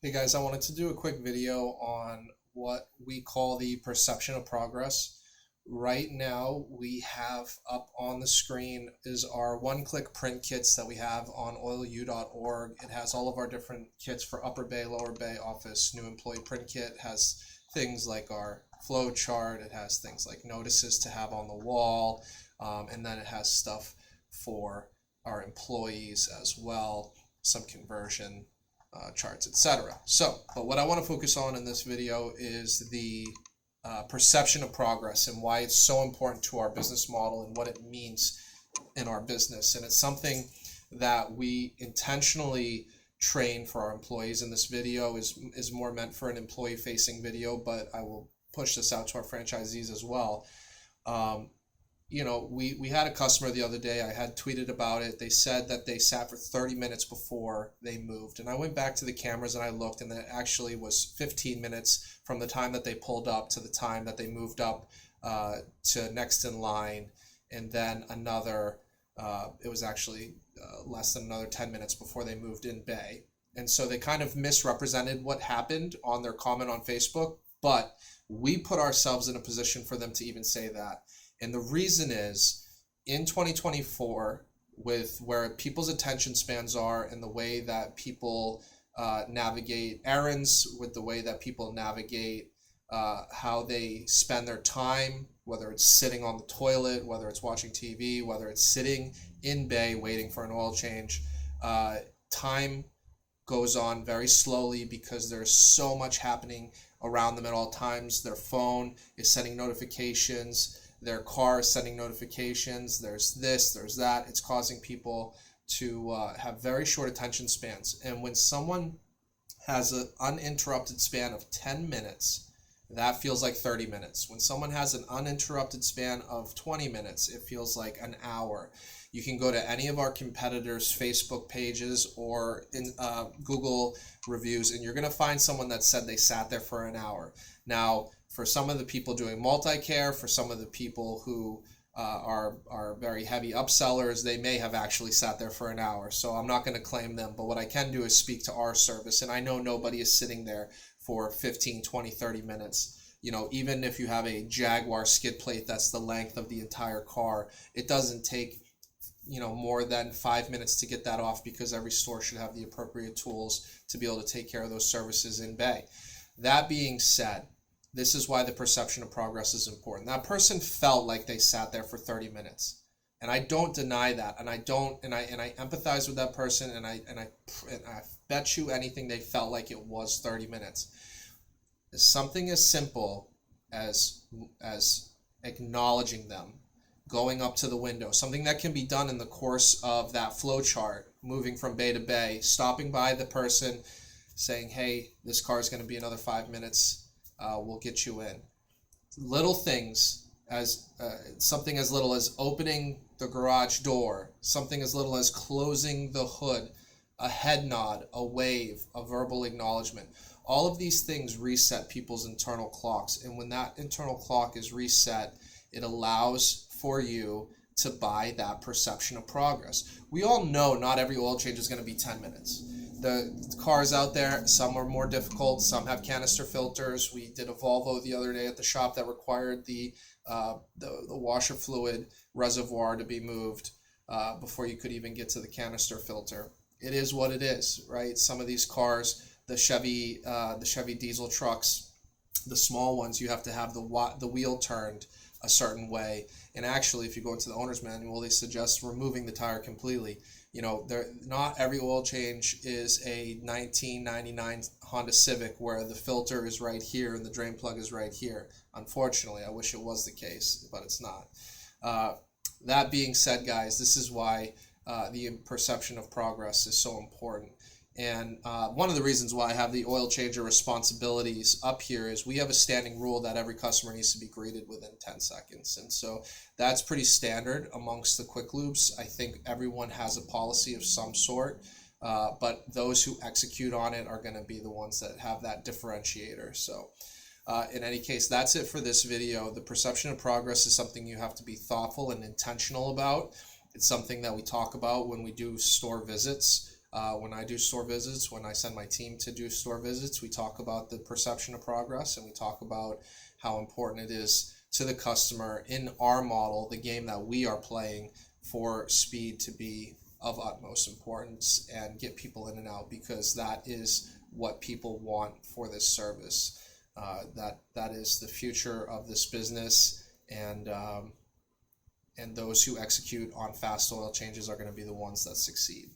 Hey guys, I wanted to do a quick video on what we call the perception of progress. Right now, we have up on the screen is our one-click print kits that we have on oilu.org. It has all of our different kits for upper bay, lower bay, office, new employee print kit. It has things like our flow chart. It has things like notices to have on the wall. And then it has stuff for our employees as well, some conversion charts, etc. But what I want to focus on in this video is the perception of progress and why it's so important to our business model and what it means in our business. And it's something that we intentionally train for our employees. And this video is more meant for an employee-facing video, but I will push this out to our franchisees as well. We had a customer the other day. I had tweeted about it. They said that they sat for 30 minutes before they moved. And I went back to the cameras and I looked, and it actually was 15 minutes from the time that they pulled up to the time that they moved up to next in line. And then it was actually less than another 10 minutes before they moved in bay. And so they kind of misrepresented what happened on their comment on Facebook, but we put ourselves in a position for them to even say that. And the reason is, in 2024, with where people's attention spans are and the way that people navigate errands, with the way that people navigate how they spend their time, whether it's sitting on the toilet, whether it's watching TV, whether it's sitting in bay waiting for an oil change, time goes on very slowly because there's so much happening around them at all times. Their phone is sending notifications. Their car is sending notifications. There's this, there's that. It's causing people to have very short attention spans. And when someone has an uninterrupted span of 10 minutes, that feels like 30 minutes. When someone has an uninterrupted span of 20 minutes, it feels like an hour. You can go to any of our competitors' Facebook pages or in Google reviews, and you're going to find someone that said they sat there for an hour. Now, for some of the people doing multi-care, for some of the people who are very heavy upsellers, they may have actually sat there for an hour. So I'm not going to claim them, but what I can do is speak to our service. And I know nobody is sitting there for 15, 20, 30 minutes. Even if you have a Jaguar skid plate that's the length of the entire car, it doesn't take more than 5 minutes to get that off, because every store should have the appropriate tools to be able to take care of those services in bay. That being said, this is why the perception of progress is important. That person felt like they sat there for 30 minutes. And I don't deny that. And I empathize with that person, and I bet you anything they felt like it was 30 minutes. Something as simple as acknowledging them, going up to the window, something that can be done in the course of that flow chart, moving from bay to bay, stopping by the person, saying, hey, this car is going to be another 5 minutes. We'll get you in. Little things, as something as little as opening the garage door, something as little as closing the hood, a head nod, a wave, a verbal acknowledgement. All of these things reset people's internal clocks. And when that internal clock is reset, it allows for you to buy that perception of progress. We all know not every oil change is going to be 10 minutes. The cars out there, some are more difficult, some have canister filters. We did a Volvo the other day at the shop that required the washer fluid reservoir to be moved before you could even get to the canister filter. It is what it is, right? Some of these cars, the Chevy diesel trucks, the small ones, you have to have the wheel turned a certain way. And actually, if you go into the owner's manual, they suggest removing the tire completely. Not every oil change is a 1999 Honda Civic where the filter is right here and the drain plug is right here. Unfortunately, I wish it was the case, but it's not. That being said, guys, this is why the perception of progress is so important. And one of the reasons why I have the oil changer responsibilities up here is we have a standing rule that every customer needs to be greeted within 10 seconds. And so that's pretty standard amongst the quick lubes. I think everyone has a policy of some sort, but those who execute on it are going to be the ones that have that differentiator. So in any case, that's it for this video. The perception of progress is something you have to be thoughtful and intentional about. It's something that we talk about when we do store visits. When I do store visits, when I send my team to do store visits, we talk about the perception of progress, and we talk about how important it is to the customer in our model, the game that we are playing, for speed to be of utmost importance and get people in and out, because that is what people want for this service. That is the future of this business, and those who execute on fast oil changes are going to be the ones that succeed.